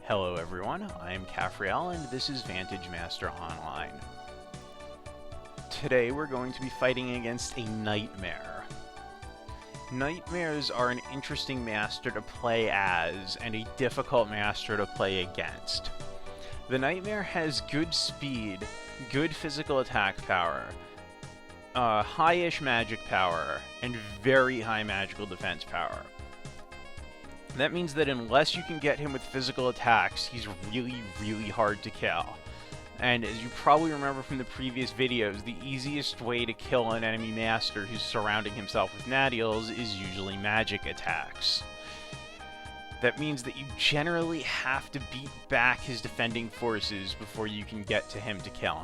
Hello everyone, I'm Fa-Rancells and this is Vantage Master Online. Today we're going to be fighting against a Nightmare. Nightmares are an interesting master to play as and a difficult master to play against. The Nightmare has good speed, good physical attack power, high-ish magic power, and very high magical defense power. That means that unless you can get him with physical attacks, he's really hard to kill. And as you probably remember from the previous videos, the easiest way to kill an enemy master who's surrounding himself with nadials is usually magic attacks. That means that you generally have to beat back his defending forces before you can get to him to kill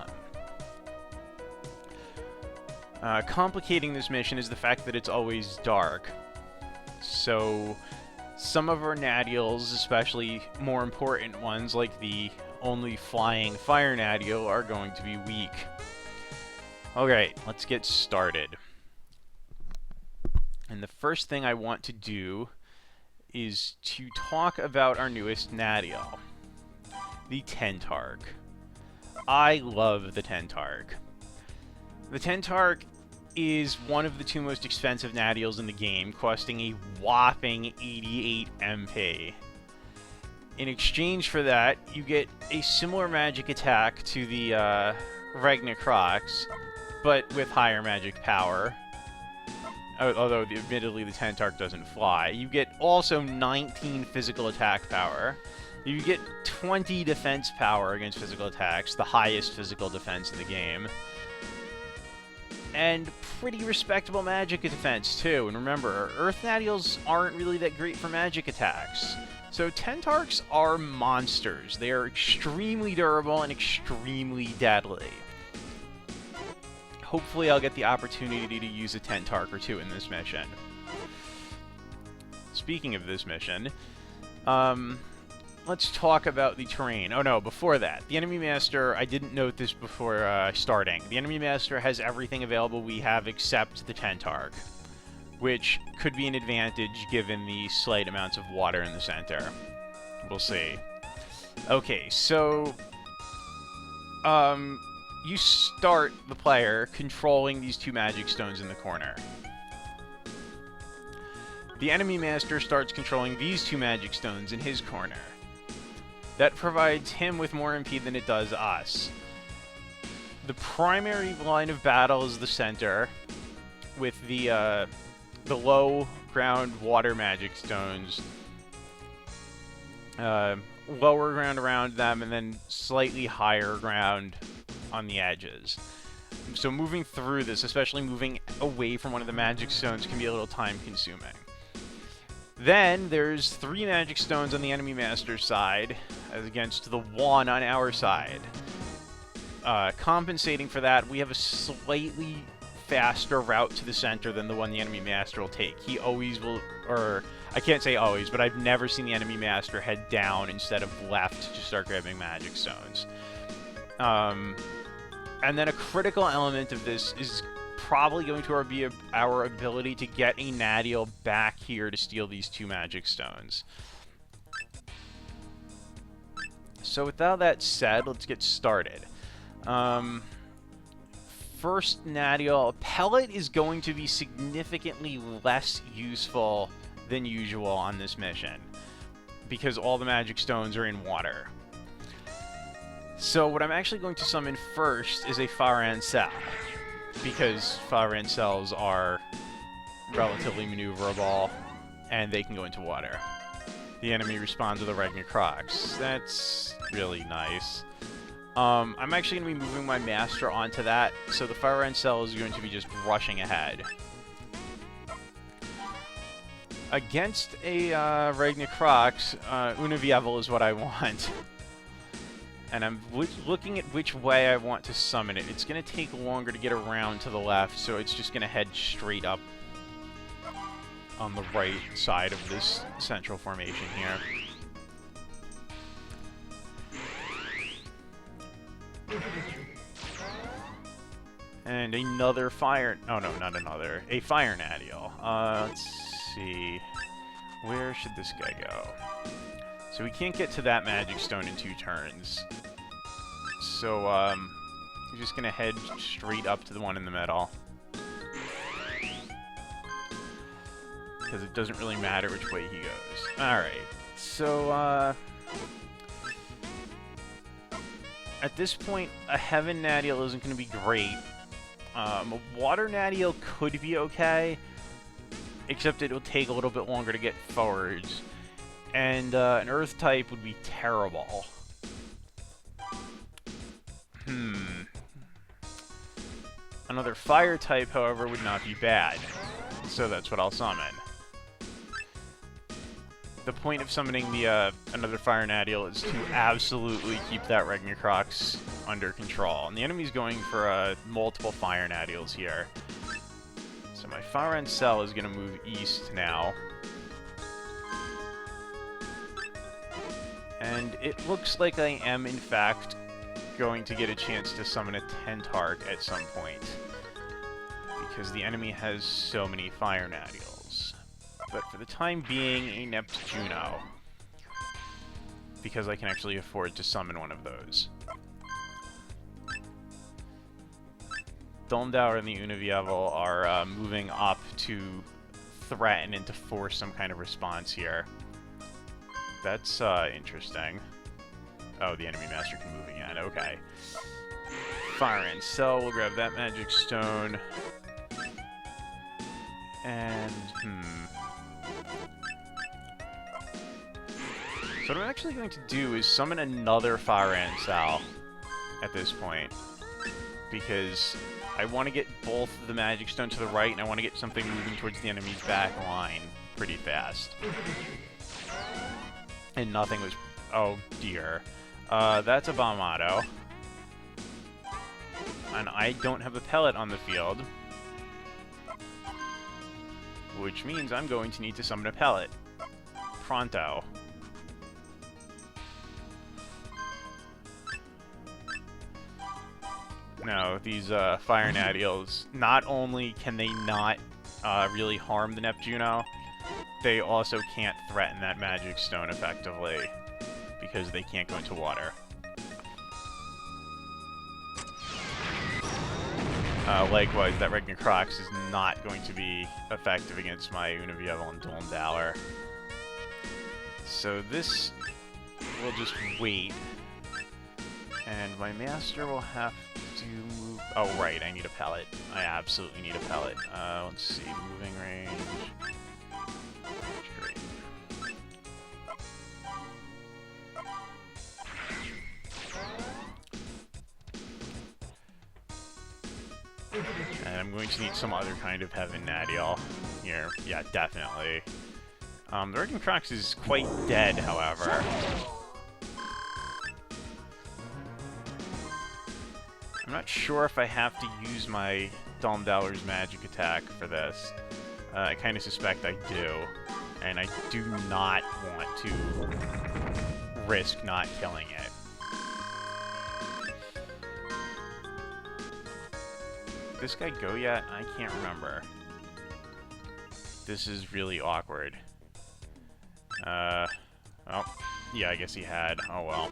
him. Complicating this mission is the fact that it's always dark. So some of our nadials, especially more important ones like the only flying fire nadial, are going to be weak. Okay, let's get started. And the first thing I want to do is to talk about our newest nadial, the Tentarch. I love the Tentarch. The Tentarch is one of the two most expensive nadials in the game, costing a whopping 88 MP. In exchange for that, you get a similar magic attack to the Ragnarok's, but with higher magic power. Although, admittedly, the Tentarch doesn't fly. You get also 19 physical attack power. You get 20 defense power against physical attacks, the highest physical defense in the game. And pretty respectable magic defense, too. And remember, Earth Nadials aren't really that great for magic attacks. So Tentarchs are monsters. They are extremely durable and extremely deadly. Hopefully I'll get the opportunity to use a Tentarch or two in this mission. Speaking of this mission, let's talk about the terrain. Oh no, before that, the Enemy Master, I didn't note this before starting. The Enemy Master has everything available we have except the Tentarch, which could be an advantage given the slight amounts of water in the center. We'll see. Okay, so you start the player controlling these two magic stones in the corner. The Enemy Master starts controlling these two magic stones in his corner. That provides him with more MP than it does us. The primary line of battle is the center, with the low ground water magic stones. Lower ground around them, and then slightly higher ground on the edges. So moving through this, especially moving away from one of the magic stones, can be a little time consuming. Then there's 3 magic stones on the Enemy Master's side, as against the 1 on our side. Compensating for that, we have a slightly faster route to the center than the one the Enemy Master will take. He always will, or I can't say always, but I've never seen the Enemy Master head down instead of left to start grabbing magic stones. And then a critical element of this is probably going to be our ability to get a nadial back here to steal these 2 magic stones. So with all that said, let's get started. First nadial, pellet is going to be significantly less useful than usual on this mission, because all the magic stones are in water. So what I'm actually going to summon first is a Fa-Rancells, because Fa-Rancells are relatively maneuverable, and they can go into water. The enemy responds with a Ragnarok's. That's really nice. I'm actually going to be moving my Master onto that, so the Fa-Rancells is going to be just rushing ahead. Against a Ragnarok's, Univievel is what I want. And I'm looking at which way I want to summon it. It's going to take longer to get around to the left, so it's just going to head straight up on the right side of this central formation here. And another fire... Oh, no, not another. A fire nadial. Let's see. Where should this guy go? So we can't get to that magic stone in 2 turns. So, we're just gonna head straight up to the one in the middle. Because it doesn't really matter which way he goes. Alright, so, at this point, a Heaven Nadiel isn't going to be great. A Water Nadiel could be okay, except it'll take a little bit longer to get forwards. And an Earth type would be terrible. Another Fire type, however, would not be bad. So that's what I'll summon. The point of summoning the another Fire Nadiel is to absolutely keep that Ragnarok's under control. And the enemy's going for multiple Fire Nadiels here. So my Fa-Rancells is going to move east now. And it looks like I am, in fact, going to get a chance to summon a Tentark at some point. Because the enemy has so many Fire Nadiels. But for the time being, a Neptuno. Because I can actually afford to summon one of those. Dolmdower and the Univievel are moving up to threaten and to force some kind of response here. That's interesting. Oh, the enemy master can move again. Okay. Fa-Rancells, we'll grab that magic stone. And, So what I'm actually going to do is summon another Fa-Rancells at this point. Because I want to get both the magic stone to the right, and I want to get something moving towards the enemy's back line pretty fast. And nothing was... Oh, dear. That's a Bombado. And I don't have a pellet on the field. Which means I'm going to need to summon a pellet. Pronto. No, these Fire Nadiels, not only can they not really harm the Neptuno, they also can't threaten that magic stone effectively, because they can't go into water. Likewise, that Ragnarok's is not going to be effective against my Univievel and Dolmdower. So this will just wait. And my master will have to move... Oh, right, I need a pellet. I absolutely need a pellet. Let's see, moving range... Great. And I'm going to need some other kind of Heaven Nadiel here. Yeah, definitely. The Ragnarok's is quite dead, however. I'm not sure if I have to use my Dolmdower's magic attack for this. I kind of suspect I do. And I do not want to risk not killing it. Did this guy go yet? I can't remember. This is really awkward. Oh, yeah, I guess he had. Oh, well.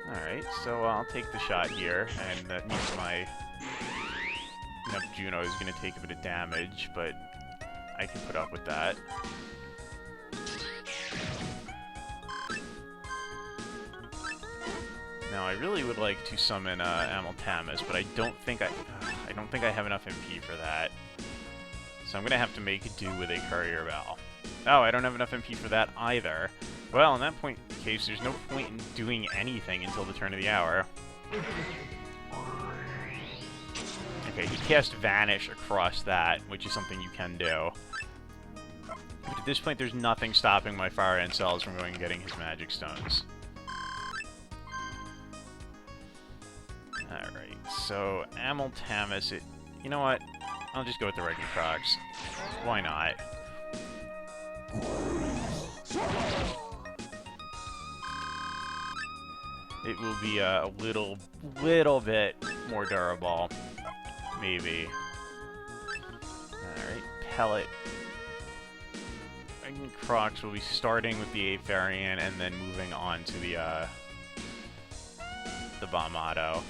Alright, so I'll take the shot here, and that means my Neptuno is going to take a bit of damage, but I can put up with that. Now, I really would like to summon Amaltamus, but I don't think I have enough MP for that. So I'm going to have to make do with a Courier Bell. Oh, I don't have enough MP for that either. Well, in that case, there's no point in doing anything until the turn of the hour. Okay, he cast Vanish across that, which is something you can do. But at this point, there's nothing stopping my Fa-Rancells from going and getting his magic stones. Alright, so Amaltamus, you know what? I'll just go with the Ragnarok's. Why not? It will be a little bit more durable, maybe. Alright, Pellet. And Crocs will be starting with the 8th variant and then moving on to the Bomb Auto.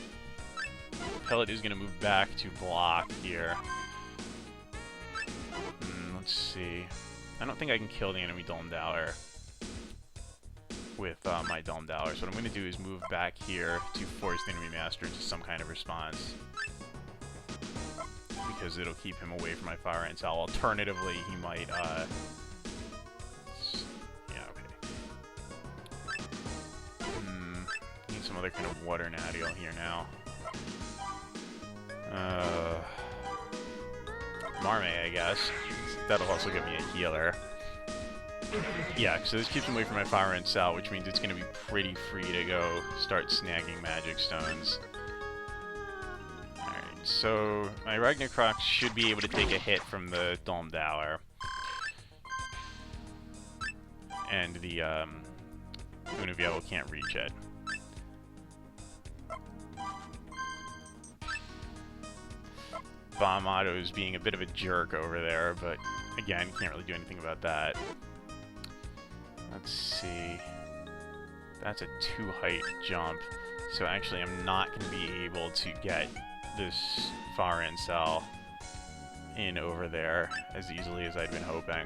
Pellet is going to move back to block here. Let's see. I don't think I can kill the enemy Dome Dowler with my Dome Dowler. So what I'm going to do is move back here to force the enemy master into some kind of response, because it'll keep him away from my Fa-Rancells. Alternatively, he might, yeah, okay. Need some other kind of water nadial here now. Marmee, I guess. That'll also give me a healer. Yeah, so this keeps him away from my Fa-Rancells, which means it's going to be pretty free to go start snagging magic stones. Alright, so my Ragnarok should be able to take a hit from the Dome Dowler. And the Unaviable can't reach it. Bomb Auto is being a bit of a jerk over there, but again, can't really do anything about that. Let's see. That's a 2-height jump, so actually I'm not going to be able to get this Fa-Rancells in over there as easily as I'd been hoping.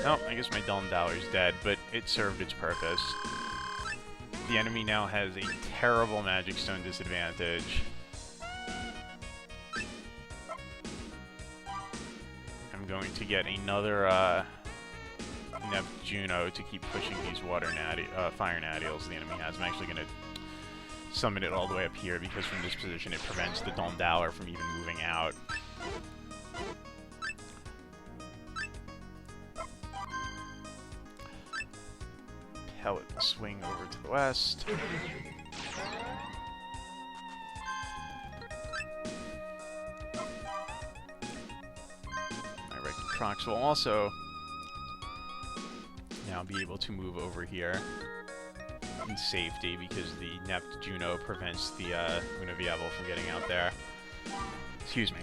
Oh, I guess my Dome Dowler's dead, but it served its purpose. The enemy now has a terrible Magic Stone disadvantage. I'm going to get another Neptuno to keep pushing these fire nadials the enemy has. I'm actually going to summon it all the way up here because from this position it prevents the Dome Dowler from even moving out. Pellet will swing over to the west. My Red Crocs will also now be able to move over here in safety because the Neptuno prevents the Unaviable from getting out there. Excuse me.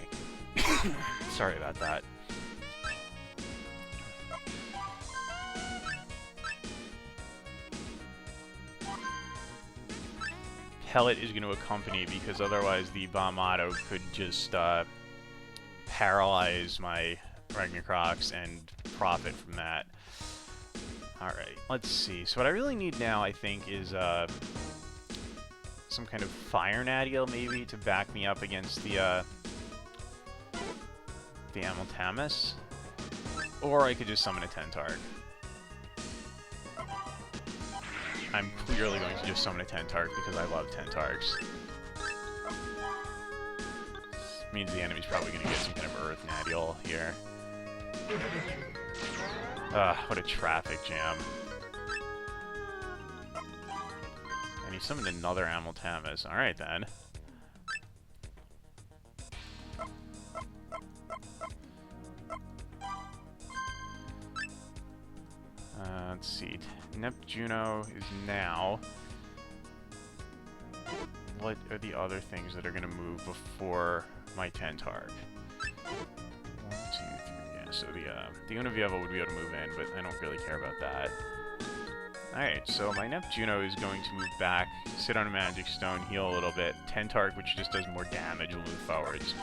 Sorry about that. Pellet is going to accompany because otherwise the Bomb Auto could just paralyze my Ragnarok's and profit from that. Alright, let's see. So what I really need now, I think, is some kind of Fire Nadial, maybe, to back me up against the Amiltamus. Or I could just summon a Tentark. I'm clearly going to just summon a Tentark because I love Tentarks. Means the enemy's probably going to get some kind of Earth Nadial here. What a traffic jam. And he summoned another Amiltamus. Alright then. Let's see. Neptuno is now. What are the other things that are going to move before my Tentark? 1, 2, 3. Yeah, so the Unaviable would be able to move in, but I don't really care about that. Alright, so my Neptuno is going to move back, sit on a Magic Stone, heal a little bit. Tentark, which just does more damage, will move forwards.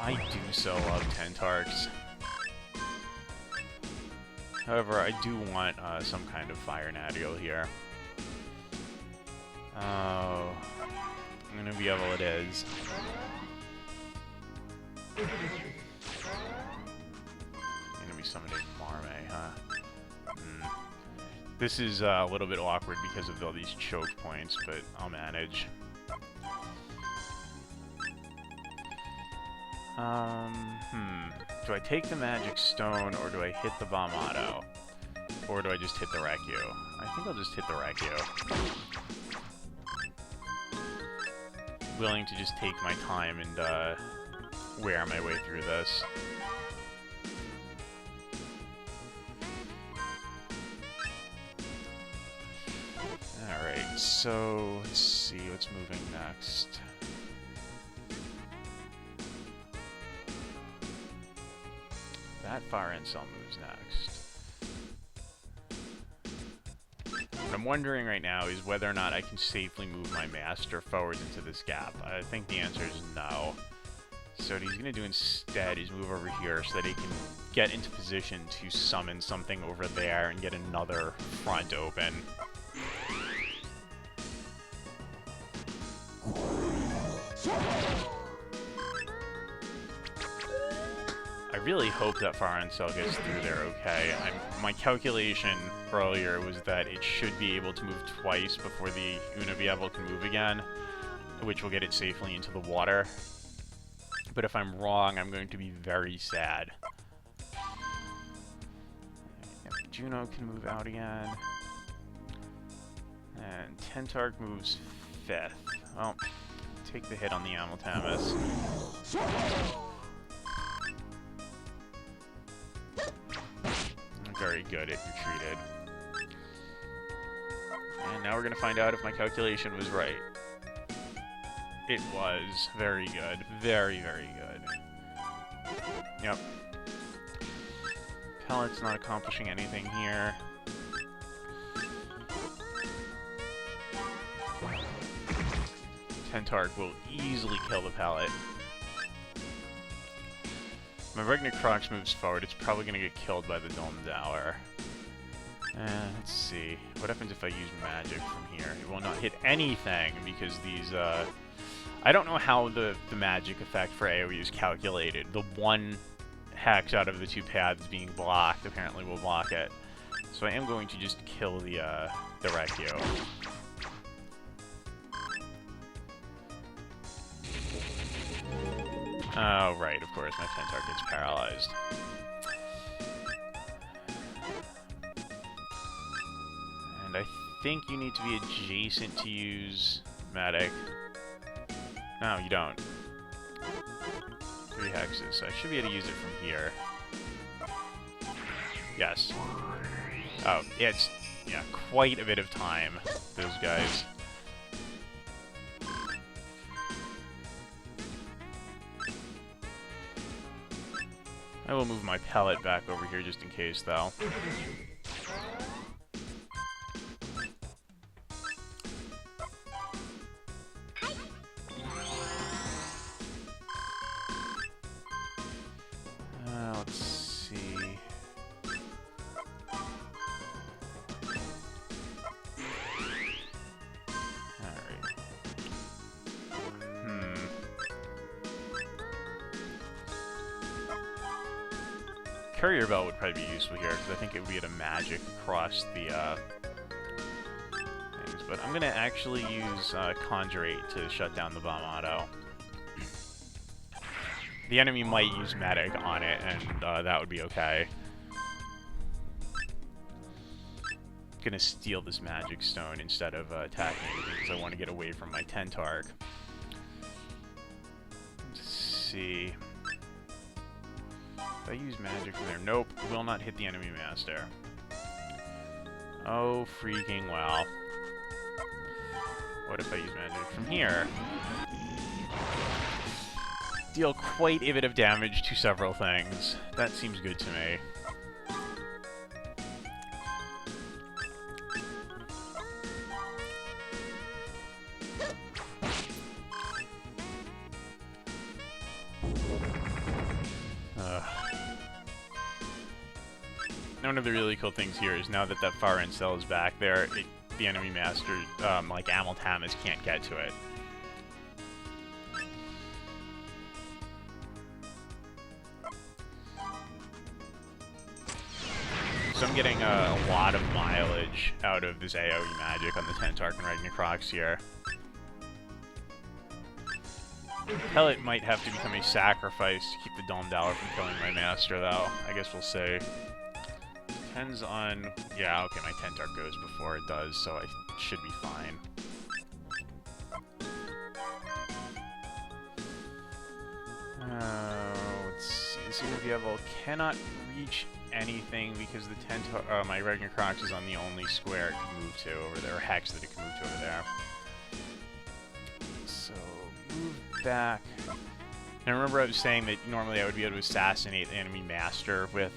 I do so love Tentarks. However, I do want some kind of Fire Nadial here. Oh, Unaviable it is. Gonna be summoning Marmee, huh? This is a little bit awkward because of all these choke points, but I'll manage. Do I take the magic stone, or do I hit the bomb auto? Or do I just hit the Recu? I think I'll just hit the Recu. Willing to just take my time and wear my way through this. Alright, so let's see what's moving next. That Fa-Rancells moves next. What I'm wondering right now is whether or not I can safely move my master forward into this gap. I think the answer is no. So what he's going to do instead is move over here so that he can get into position to summon something over there and get another front open. I really hope that Fa-Rancells gets through there okay. My calculation earlier was that it should be able to move twice before the Unabreviable can move again, which will get it safely into the water. But if I'm wrong, I'm going to be very sad. Yep, Juno can move out again. And Tentark moves 5th. Well, take the hit on the Amiltamus. Very good, it retreated. And now we're going to find out if my calculation was right. It was. Very good. Very, very good. Yep. Pellet's not accomplishing anything here. Tentark will easily kill the pellet. My Ragnarok moves forward, it's probably going to get killed by the Dome Dower. Let's see. What happens if I use magic from here? It will not hit anything because these, I don't know how the magic effect for AoE is calculated. The one hex out of the 2 paths being blocked apparently will block it. So I am going to just kill the Recu. Oh, right, of course, my Tentark gets paralyzed. And I think you need to be adjacent to use Medic. No, you don't. 3 hexes, so I should be able to use it from here. Yes. Oh, it's, yeah, quite a bit of time, those guys. I will move my pellet back over here just in case, though. Let's see. Alright. Courier Bell would probably be useful here, because I think it would be able to magic across the things. But I'm going to actually use Conjurate to shut down the bomb auto. The enemy might use Medic on it, and that would be okay. I'm going to steal this Magic Stone instead of attacking it, because I want to get away from my Tentark. Let's see. If I use magic from there, nope, will not hit the enemy master. Oh, freaking well. What if I use magic from here? Deal quite a bit of damage to several things. That seems good to me. One of the really cool things here is now that that Fa-Rancells is back there, the enemy master, like Amiltamus, can't get to it. So I'm getting a lot of mileage out of this AoE magic on the Tentark and Ragnarok here. Pellet might have to become a sacrifice to keep the Dome Dower from killing my master, though. I guess we'll see. Depends on... Yeah, okay, my Tentark goes before it does, so I should be fine. Let's see. This Vehicle cannot reach anything because the my Ragnarok is on the only square it can move to over there, or hex that it can move to over there. So, move back. Now remember I was saying that normally I would be able to assassinate the enemy master with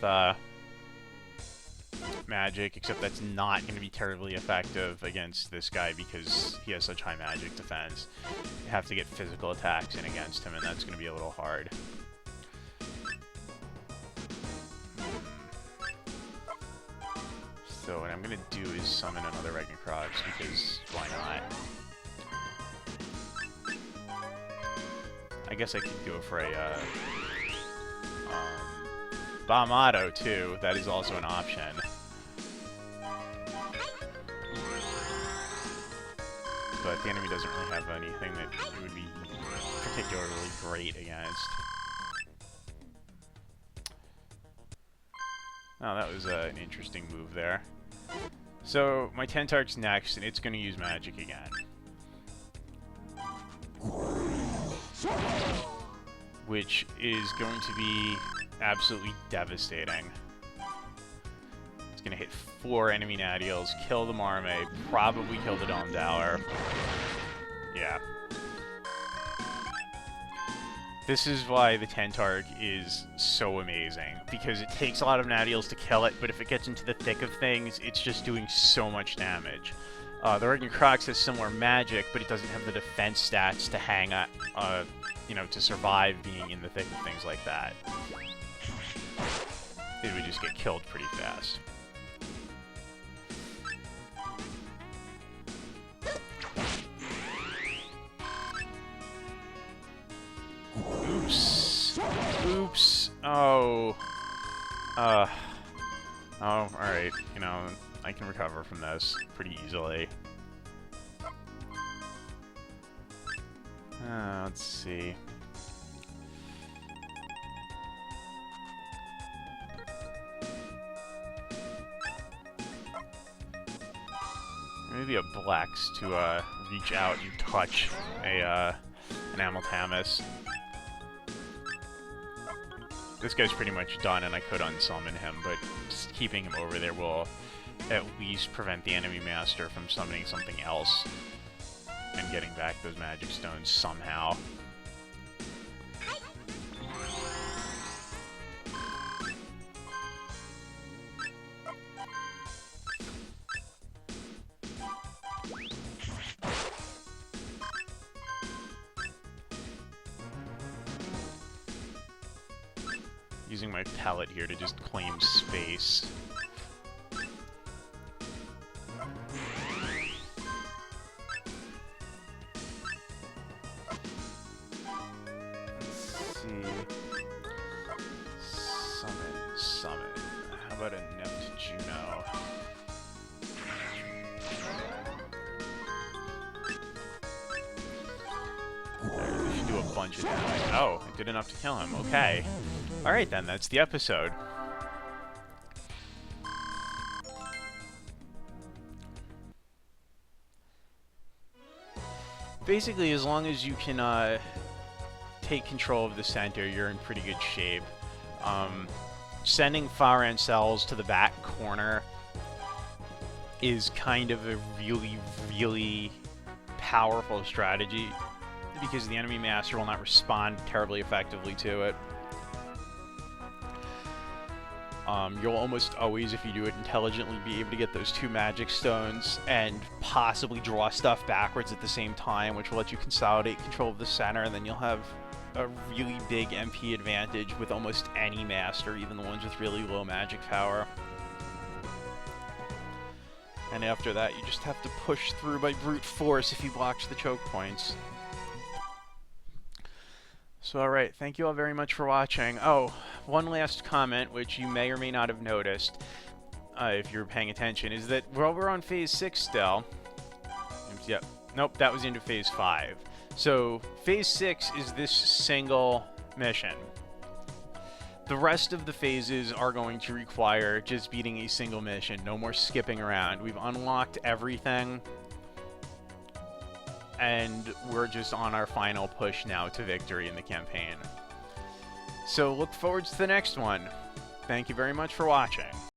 magic, except that's not going to be terribly effective against this guy because he has such high magic defense. You have to get physical attacks in against him, and that's going to be a little hard. So what I'm going to do is summon another Ragnarok because why not? I guess I could go for a Bomb-Otto too. That is also an option. But the enemy doesn't really have anything that it would be particularly great against. Oh, that was an interesting move there. So, my Tentark's next, and it's going to use magic again. Which is going to be absolutely devastating. It's going to hit 4 enemy Nadiels, kill the Marmay, probably kill the Dome Dower. Yeah. This is why the Tentark is so amazing, because it takes a lot of Nadiels to kill it, but if it gets into the thick of things, it's just doing so much damage. The Ragnarok has similar magic, but it doesn't have the defense stats to hang up, you know, to survive being in the thick of things like that. It would just get killed pretty fast. Oops. Oops. Oh. Oh, alright. You know, I can recover from this pretty easily. Let's see. Maybe a Blex to reach out and touch an Amiltamus. This guy's pretty much done, and I could unsummon him, but just keeping him over there will at least prevent the enemy master from summoning something else and getting back those magic stones somehow. Using my pellet here to just claim space. Let's see. Summon. How about a Neptuno? This should do a bunch of damage. Oh, it did enough to kill him. Okay. Alright then, that's the episode. Basically, as long as you can take control of the center, you're in pretty good shape. Sending Fa-Rancells to the back corner is kind of a really, really powerful strategy because the enemy master will not respond terribly effectively to it. You'll almost always, if you do it intelligently, be able to get those 2 magic stones and possibly draw stuff backwards at the same time, which will let you consolidate control of the center, and then you'll have a really big MP advantage with almost any master, even the ones with really low magic power. And after that, you just have to push through by brute force if you block the choke points. So, alright, thank you all very much for watching. Oh, one last comment, which you may or may not have noticed, if you're paying attention, is that, well, we're on Phase 6 still. Yep. Nope, that was into Phase 5. So, Phase 6 is this single mission. The rest of the phases are going to require just beating a single mission, no more skipping around. We've unlocked everything, and we're just on our final push now to victory in the campaign. So look forward to the next one. Thank you very much for watching.